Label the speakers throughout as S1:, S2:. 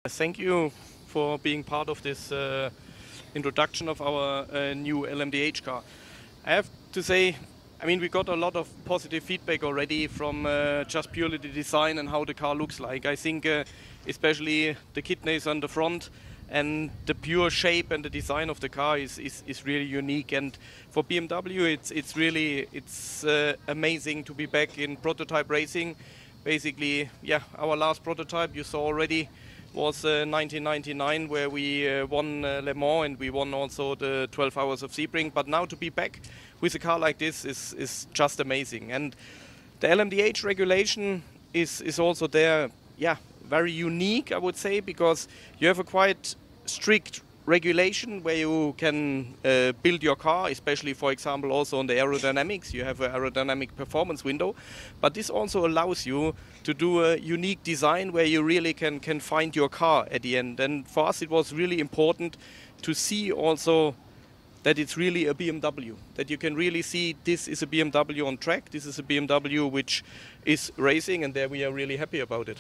S1: Thank you for being part of this introduction of our new LMDH car. I have to say, I mean, we got a lot of positive feedback already from just purely the design and how the car looks like. I think especially the kidneys on the front and the pure shape and the design of the car is really unique. And for BMW, it's really amazing to be back in prototype racing. Basically, yeah, our last prototype you saw already was 1999, where we won Le Mans, and we won also the 12 hours of Sebring. But now to be back with a car like this is just amazing. And the LMDH regulation is also there, yeah, very unique, I would say, because you have a quite strict regulation where you can build your car, especially, for example, also on the aerodynamics. You have an aerodynamic performance window, but this also allows you to do a unique design where you really can find your car at the end. And for us, it was really important to see also that it's really a BMW, that you can really see this is a BMW on track, this is a BMW which is racing, and there we are really happy about it.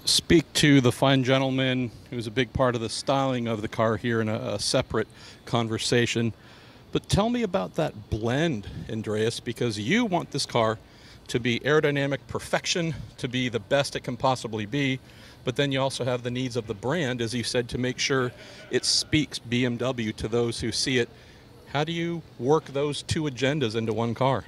S2: Speak to the fine gentleman who's a big part of the styling of the car here in a separate conversation. But tell me about that blend, Andreas, because you want this car to be aerodynamic perfection, to be the best it can possibly be, but then you also have the needs of the brand, as you said, to make sure it speaks BMW to those who see it. How do you work those two agendas into one car?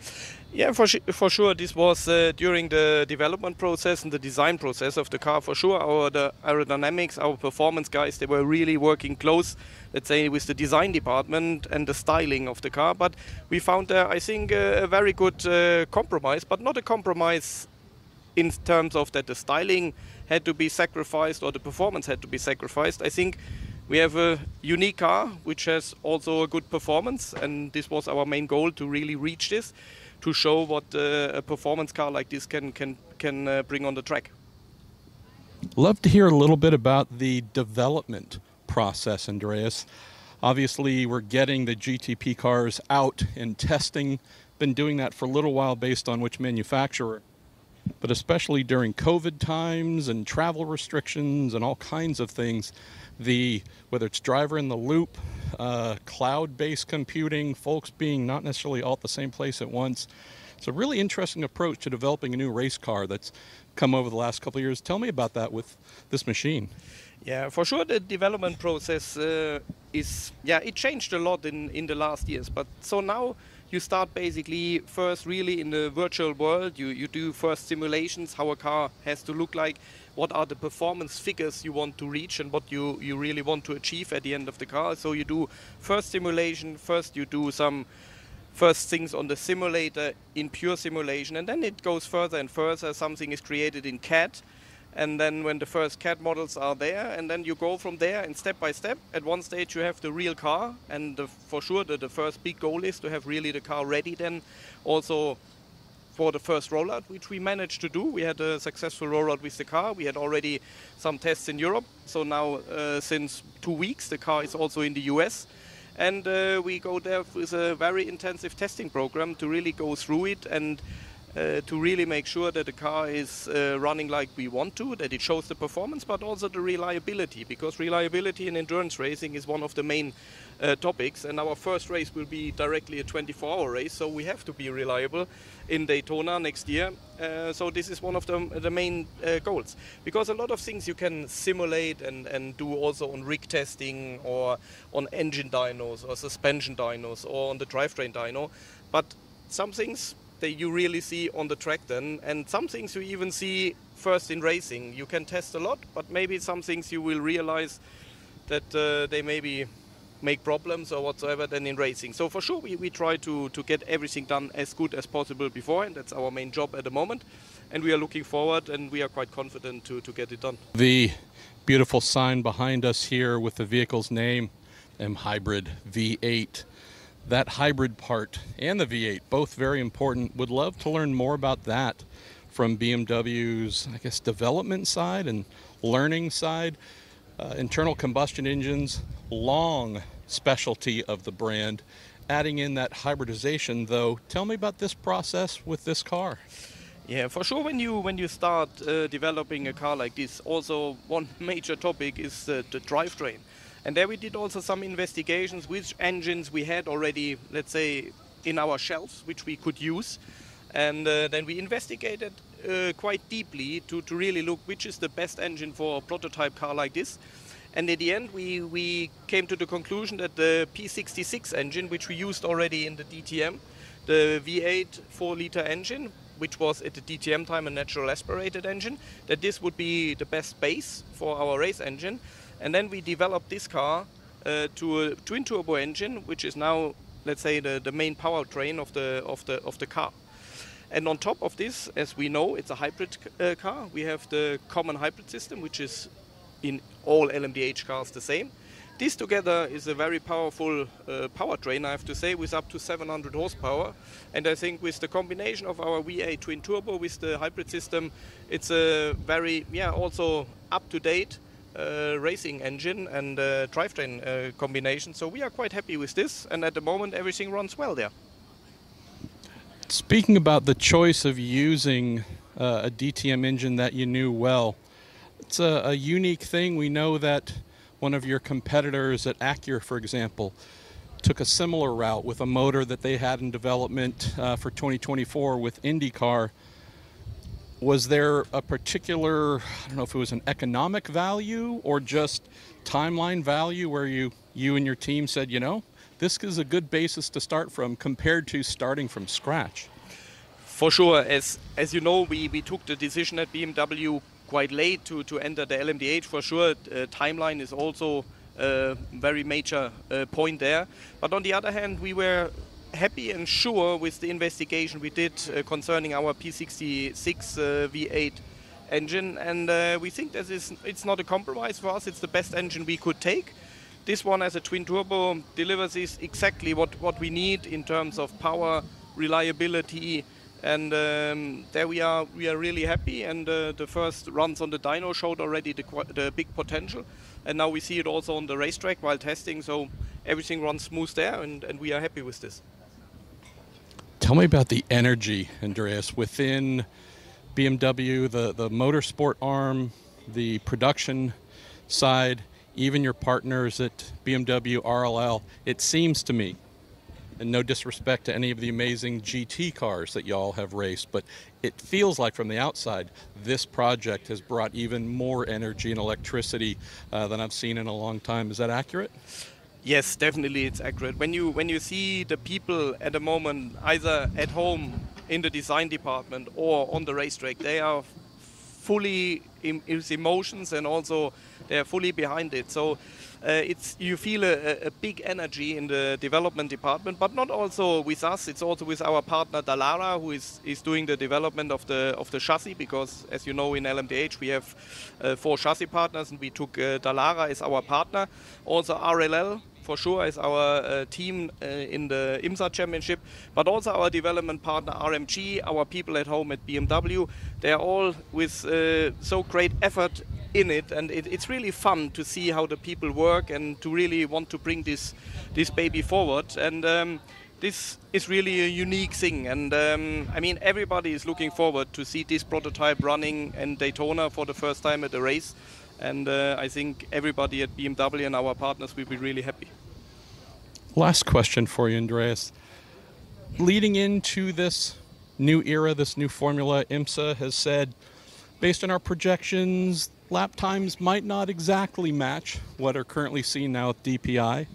S1: Yeah, for sure. This was during the development process and the design process of the car. For sure, the aerodynamics, our performance guys, they were really working close, let's say, with the design department and the styling of the car. But we found, I think, a very good compromise, but not a compromise in terms of that the styling had to be sacrificed or the performance had to be sacrificed. I think we have a unique car which has also a good performance, and this was our main goal, to really reach this, to show what a performance car like this can bring on the track.
S2: Love to hear a little bit about the development process, Andreas. Obviously, we're getting the GTP cars out and testing. Been doing that for a little while based on which manufacturer. But especially during COVID times and travel restrictions and all kinds of things, whether it's driver in the loop, cloud-based computing, folks being not necessarily all at the same place at once. It's a really interesting approach to developing a new race car that's come over the last couple of years. Tell me about that with this machine.
S1: Yeah, for sure the development process it changed a lot in the last years. But so now you start basically first really in the virtual world. You do first simulations, how a car has to look like, what are the performance figures you want to reach and what you really want to achieve at the end of the car. So you do first simulation, first you do some first things on the simulator in pure simulation, and then it goes further and further. Something is created in CAD, and then when the first CAD models are there, and then you go from there and step by step. At one stage you have the real car, and for sure the first big goal is to have really the car ready then also for the first rollout, which we managed to do. We had a successful rollout with the car. We had already some tests in Europe, so now since 2 weeks the car is also in the US. And we go there with a very intensive testing program to really go through it and to really make sure that the car is running like we want to, that it shows the performance, but also the reliability, because reliability in endurance racing is one of the main topics. And our first race will be directly a 24-hour race, so we have to be reliable in Daytona next year. So this is one of the main goals, because a lot of things you can simulate and do also on rig testing or on engine dynos or suspension dynos or on the drivetrain dyno, but some things that you really see on the track then, and some things you even see first in racing. You can test a lot, but maybe some things you will realize that they maybe make problems or whatsoever than in racing. So for sure we try to get everything done as good as possible before, and that's our main job at the moment, and we are looking forward and we are quite confident to get it done.
S2: The beautiful sign behind us here with the vehicle's name, M Hybrid V8. That hybrid part and the V8, both very important. Would love to learn more about that from BMW's, I guess, development side and learning side. Internal combustion engines, long specialty of the brand. Adding in that hybridization, though, tell me about this process with this car.
S1: Yeah, for sure. When you start developing a car like this, also one major topic is the drivetrain, and there we did also some investigations which engines we had already, let's say, in our shelves which we could use, and then we investigated quite deeply to really look which is the best engine for a prototype car like this. And at the end, we came to the conclusion that the P66 engine, which we used already in the DTM, the V8 4-liter engine, which was at the DTM time a natural aspirated engine, that this would be the best base for our race engine. And then we developed this car to a twin turbo engine, which is now, let's say, the main powertrain of the car. And on top of this, as we know, it's a hybrid car. We have the common hybrid system, which is in all LMDH cars the same. This together is a very powerful powertrain, I have to say, with up to 700 horsepower. And I think with the combination of our V8 twin turbo with the hybrid system, it's a very, also up-to-date racing engine and drivetrain combination. So we are quite happy with this, and at the moment everything runs well there.
S2: Speaking about the choice of using a DTM engine that you knew well, it's a unique thing. We know that one of your competitors at Acura, for example, took a similar route with a motor that they had in development for 2024 with IndyCar. Was there a particular, I don't know if it was an economic value or just timeline value where you and your team said, you know, this is a good basis to start from compared to starting from scratch?
S1: For sure, as you know, we took the decision at BMW quite late to enter the LMDH. For sure, timeline is also a very major point there. But on the other hand, we were happy and sure with the investigation we did concerning our P66 V8 engine, and we think that it's not a compromise for us. It's the best engine we could take. This one as a twin turbo delivers exactly what we need in terms of power, reliability, and there we are really happy. And the first runs on the dyno showed already the big potential, and now we see it also on the racetrack while testing. So everything runs smooth there, and we are happy with this.
S2: Tell me about the energy, Andreas, within BMW, the motorsport arm, the production side, even your partners at BMW RLL. It seems to me, and no disrespect to any of the amazing GT cars that y'all have raced, but it feels like from the outside, this project has brought even more energy and electricity than I've seen in a long time. Is that accurate?
S1: Yes, definitely it's accurate. When you see the people at the moment, either at home in the design department or on the racetrack, they are fully in emotions, and also they are fully behind it. So you feel a big energy in the development department, but not also with us. It's also with our partner Dallara, who is doing the development of the chassis, because as you know, in LMDH we have 4 chassis partners, and we took Dallara as our partner. Also RLL for sure is our team in the IMSA championship, but also our development partner RMG, our people at home at BMW. They are all with so great effort in it, and it's really fun to see how the people work and to really want to bring this baby forward. And this is really a unique thing, and I mean, everybody is looking forward to see this prototype running in Daytona for the first time at the race. And I think everybody at BMW and our partners will be really happy.
S2: Last question for you, Andreas. Leading into this new era, this new formula, IMSA has said, based on our projections, lap times might not exactly match what are currently seen now with DPI.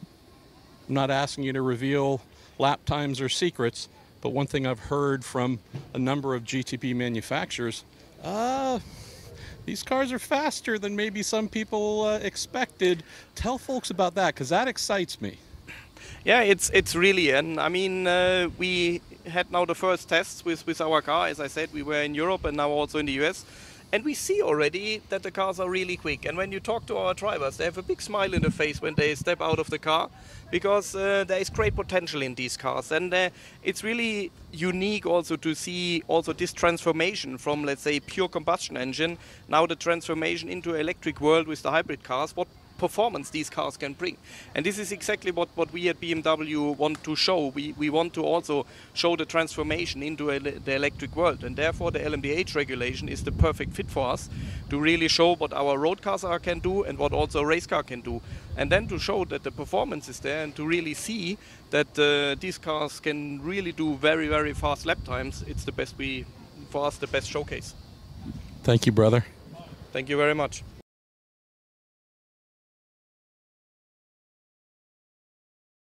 S2: I'm not asking you to reveal lap times or secrets, but one thing I've heard from a number of GTP manufacturers, these cars are faster than maybe some people expected. Tell folks about that, because that excites me.
S1: Yeah, it's really, and I mean, we had now the first tests with our car. As I said, we were in Europe and now also in the US. And we see already that the cars are really quick. And when you talk to our drivers, they have a big smile in the face when they step out of the car, because there is great potential in these cars. And it's really unique also to see also this transformation from, let's say, pure combustion engine, now the transformation into electric world with the hybrid cars. What performance these cars can bring. And this is exactly what we at BMW want to show. We want to also show the transformation into the electric world, and therefore the LMDH regulation is the perfect fit for us to really show what our road cars can do and what also a race car can do. And then to show that the performance is there and to really see that these cars can really do very, very fast lap times. It's the best for us, the best showcase.
S2: Thank you, brother.
S1: Thank you very much.